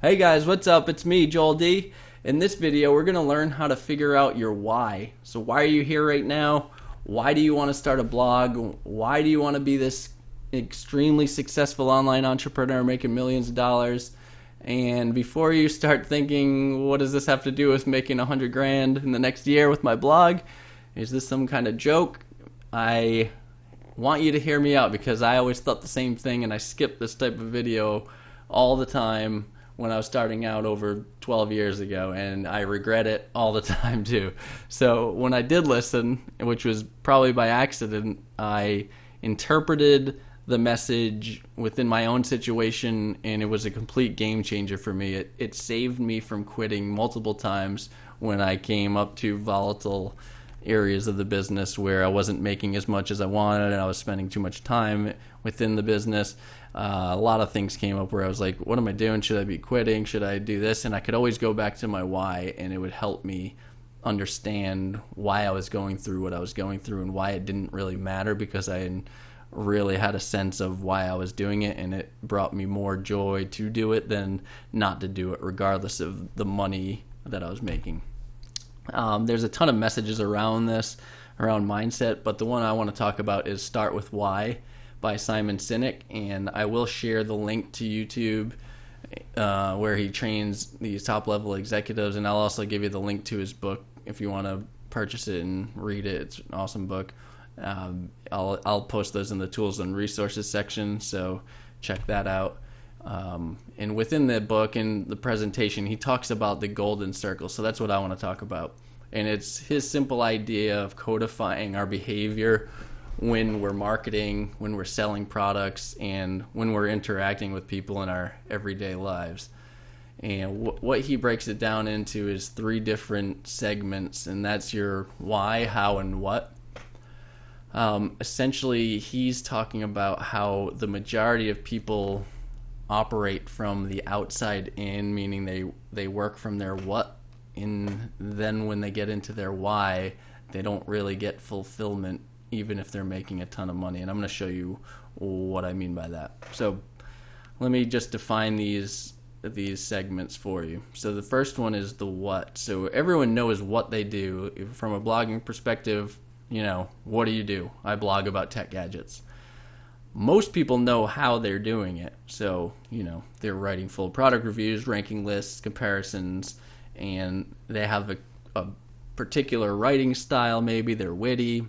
Hey guys, what's up? It's me, Joel D. In this video, we're going to learn how to figure out your why. So why are you here right now? Why do you want to start a blog? Why do you want to be this extremely successful online entrepreneur making millions of dollars? And before you start thinking, what does this have to do with making $100,000 in the next year with my blog? Is this some kind of joke? I want you to hear me out because I always thought the same thing, and I skipped this type of video all the time when I was starting out over 12 years ago, and I regret it all the time too. So when I did listen, which was probably by accident, I interpreted the message within my own situation, and it was a complete game changer for me. It saved me from quitting multiple times when I came up to volatile areas of the business where I wasn't making as much as I wanted and I was spending too much time within the business. A lot of things came up where I was like, what am I doing? Should I be quitting? Should I do this? And I could always go back to my why, and it would help me understand why I was going through what I was going through and why it didn't really matter, because I really had a sense of why I was doing it, and it brought me more joy to do it than not to do it, regardless of the money that I was making. There's a ton of messages around this, around mindset, but the one I want to talk about is Start With Why by Simon Sinek, and I will share the link to YouTube where he trains these top-level executives, and I'll also give you the link to his book if you want to purchase it and read it. It's an awesome book. I'll post those in the tools and resources section, so check that out. And within the book and the presentation, he talks about the golden circle. So that's what I want to talk about. And it's his simple idea of codifying our behavior when we're marketing, when we're selling products, and when we're interacting with people in our everyday lives. And what he breaks it down into is 3 different segments, and that's your why, how, and what. Essentially, he's talking about how the majority of people operate from the outside in, meaning they work from their what, and then when they get into their why, they don't really get fulfillment even if they're making a ton of money. And I'm going to show you what I mean by that. So let me just define these segments for you. So the first one is the what. So everyone knows what they do. From a blogging perspective, what do you do? I blog about tech gadgets. Most people know how they're doing it. So, they're writing full product reviews, ranking lists, comparisons, and they have a particular writing style. Maybe they're witty.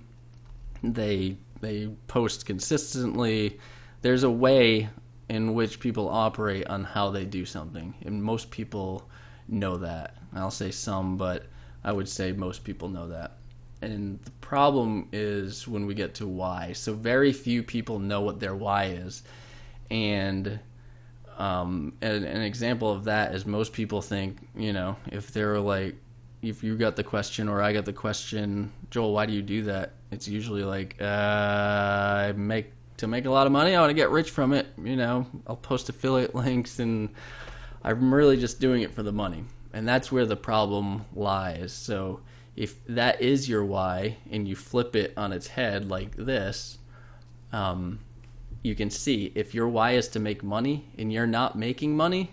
They post consistently. There's a way in which people operate on how they do something, and most people know that. I'll say some, but I would say most people know that. And the problem is when we get to why. So very few people know what their why is. And an example of that is most people think, if they're like, if you got the question or I got the question, Joel, why do you do that? It's usually like, to make a lot of money. I want to get rich from it. I'll post affiliate links, and I'm really just doing it for the money. And that's where the problem lies. So if that is your why and you flip it on its head like this, you can see if your why is to make money and you're not making money,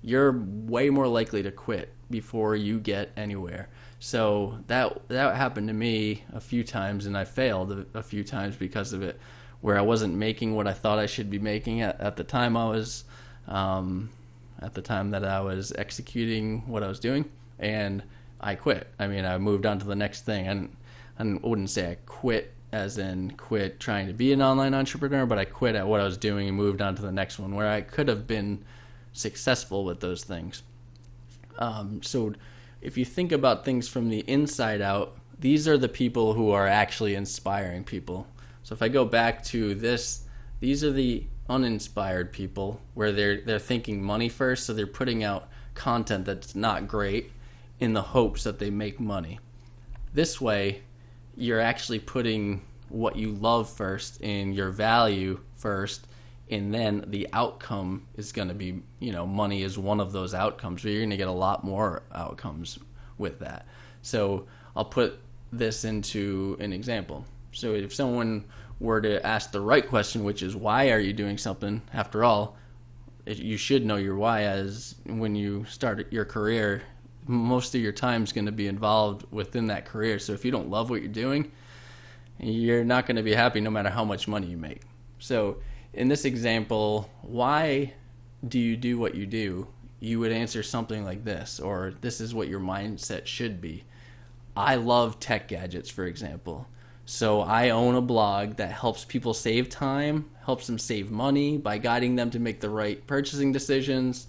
you're way more likely to quit before you get anywhere. So that happened to me a few times, and I failed a few times because of it, where I wasn't making what I thought I should be making at the time I was at the time that I was executing what I was doing, and I quit. I moved on to the next thing. And I wouldn't say I quit as in quit trying to be an online entrepreneur, but I quit at what I was doing and moved on to the next one where I could have been successful with those things. So if you think about things from the inside out, these are the people who are actually inspiring people. So if I go back to this, these are the uninspired people where they're thinking money first, so they're putting out content that's not great in the hopes that they make money. This way, you're actually putting what you love first and your value first, and then the outcome is going to be, money is one of those outcomes, but you're going to get a lot more outcomes with that. So I'll put this into an example. So if someone were to ask the right question, which is why are you doing something, after all, you should know your why, as when you start your career, most of your time is going to be involved within that career. So if you don't love what you're doing, you're not going to be happy no matter how much money you make. So in this example, why do you do what you do? You would answer something like this, or this is what your mindset should be. I love tech gadgets, for example. So I own a blog that helps people save time, helps them save money by guiding them to make the right purchasing decisions.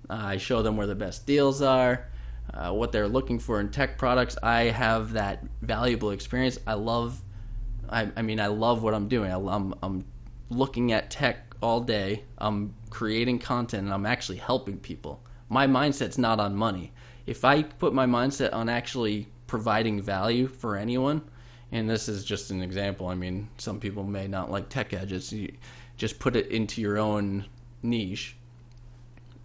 I show them where the best deals are, what they're looking for in tech products. I have that valuable experience. I love what I'm doing. I'm looking at tech all day. I'm creating content, and I'm actually helping people. My mindset's not on money. If I put my mindset on actually providing value for anyone, and this is just an example. I mean, some people may not like tech gadgets. You just put it into your own niche.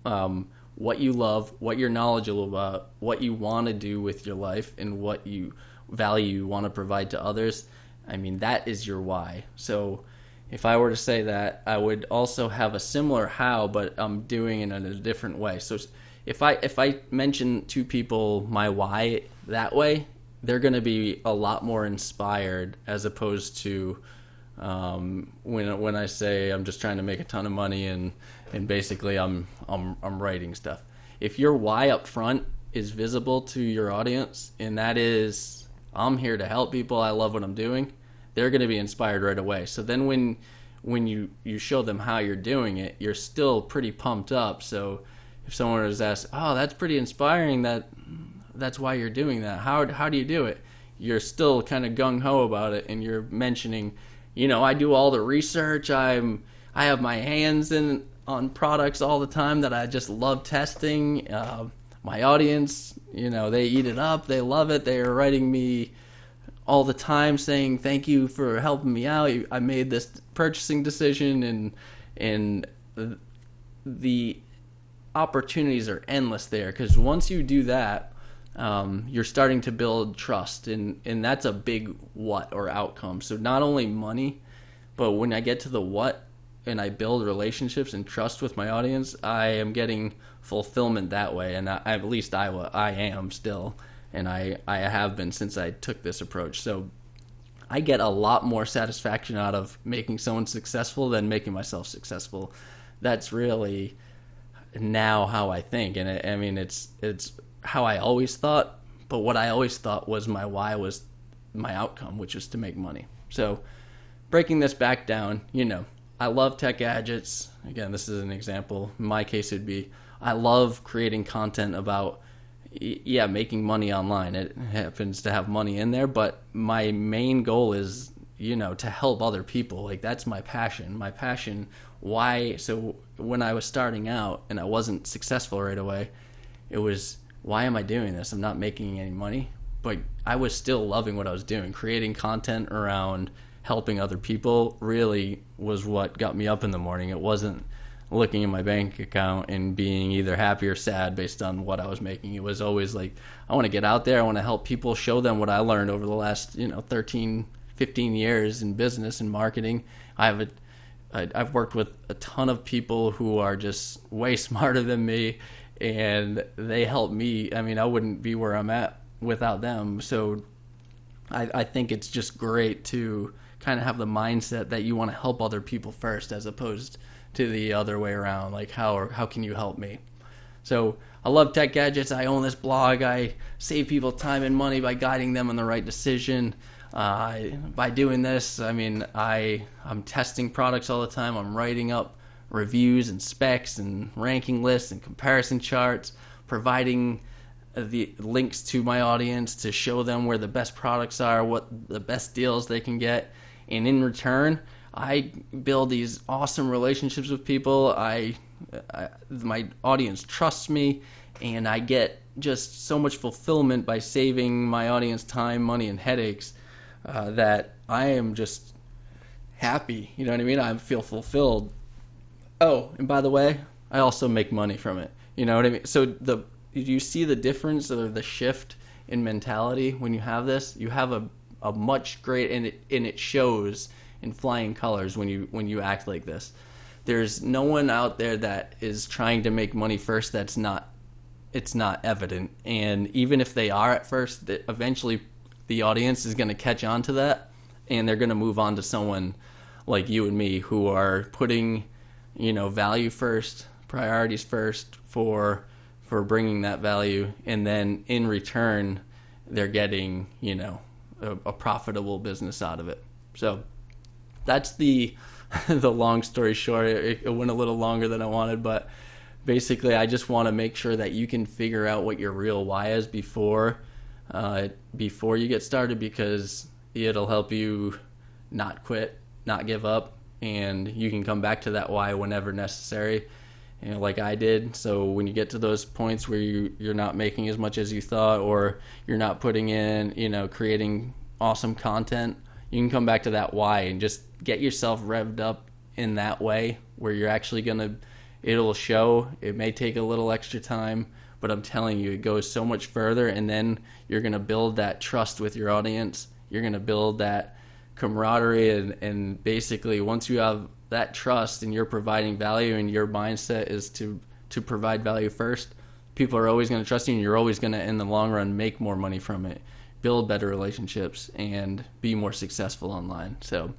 What you love, what you're knowledgeable about, what you want to do with your life, and what you value you want to provide to others. I mean, that is your why. So if I were to say that, I would also have a similar how, but I'm doing it in a different way. So if I mention to people my why that way, they're going to be a lot more inspired, as opposed to when I say I'm just trying to make a ton of money and basically I'm writing stuff. If your why up front is visible to your audience, and that is, I'm here to help people, I love what I'm doing, they're going to be inspired right away. So then when you show them how you're doing it, you're still pretty pumped up. So if someone was asked, oh, that's pretty inspiring, that's why you're doing that, how do you do it, you're still kind of gung-ho about it, and you're mentioning, I do all the research, I have my hands on products all the time that I just love testing. My audience, they eat it up, they love it, they are writing me all the time saying thank you for helping me out, I made this purchasing decision, and the opportunities are endless there, because once you do that, you're starting to build trust, and that's a big what or outcome. So not only money, but when I get to the what and I build relationships and trust with my audience, I am getting fulfillment that way, and at least I am still, and I have been since I took this approach. So I get a lot more satisfaction out of making someone successful than making myself successful. That's really now how I think, and it's how I always thought, but what I always thought was my why was my outcome, which is to make money. So breaking this back down, I love tech gadgets. Again, this is an example. In my case, it'd be, I love creating content about, making money online. It happens to have money in there, but my main goal is, to help other people. Like, that's my passion. Why? So when I was starting out and I wasn't successful right away, it was, why am I doing this? I'm not making any money, but I was still loving what I was doing. Creating content around helping other people really was what got me up in the morning. It wasn't looking at my bank account and being either happy or sad based on what I was making. It was always like, I want to get out there, I want to help people, show them what I learned over the last 13, 15 years in business and marketing. I've worked with a ton of people who are just way smarter than me, and they help me. I mean, I wouldn't be where I'm at without them. So I think it's just great to kind of have the mindset that you want to help other people first, as opposed to the other way around. Like, how can you help me? So I love tech gadgets. I own this blog. I save people time and money by guiding them on the right decision. By doing this, I'm testing products all the time. I'm writing up reviews and specs and ranking lists and comparison charts, providing the links to my audience to show them where the best products are, what the best deals they can get. And in return, I build these awesome relationships with people. My audience trusts me, and I get just so much fulfillment by saving my audience time, money, and headaches, that I am just happy. You know what I mean? I feel fulfilled. Oh, and by the way, I also make money from it. You know what I mean? So you see the difference, or the shift in mentality when you have this? You have a much great, and it shows in flying colors when you act like this. there's no one out there that is trying to make money first it's not evident. And even if they are at first, eventually the audience is going to catch on to that, and they're going to move on to someone like you and me who are putting, value first, priorities first for bringing that value, and then in return they're getting, a profitable business out of it. So that's the long story short. It went a little longer than I wanted, but basically I just want to make sure that you can figure out what your real why is before you get started, because it'll help you not quit, not give up, and you can come back to that why whenever necessary, like I did. So when you get to those points where you're not making as much as you thought, or you're not putting in, creating awesome content, you can come back to that why and just get yourself revved up in that way where you're actually it'll show. It may take a little extra time, but I'm telling you, it goes so much further. And then you're going to build that trust with your audience. You're going to build that camaraderie, and basically once you have that trust and you're providing value, and your mindset is to provide value first, people are always going to trust you, and you're always going to, in the long run, make more money from it, build better relationships, and be more successful online. So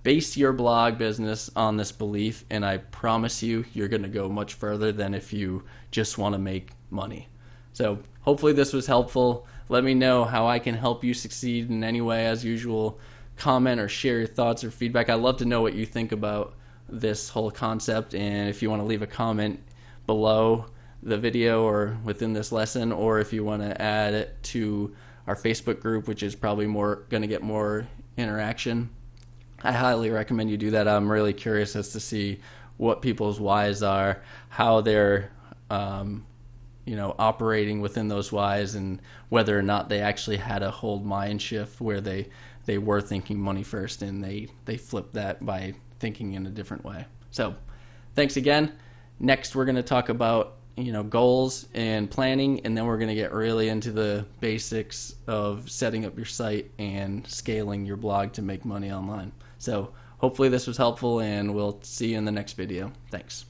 base your blog business on this belief, and I promise you're going to go much further than if you just want to make money. So hopefully this was helpful. Let me know how I can help you succeed in any way. As usual, comment or share your thoughts or feedback. I'd love to know what you think about this whole concept, and if you want to leave a comment below the video or within this lesson, or if you want to add it to our Facebook group, which is probably going to get more interaction, I highly recommend you do that. I'm really curious as to see what people's whys are, how they're operating within those whys, and whether or not they actually had a whole mind shift where they were thinking money first, and they flipped that by thinking in a different way. So thanks again. Next, we're going to talk about goals and planning, and then we're going to get really into the basics of setting up your site and scaling your blog to make money online. So hopefully this was helpful, and we'll see you in the next video. Thanks.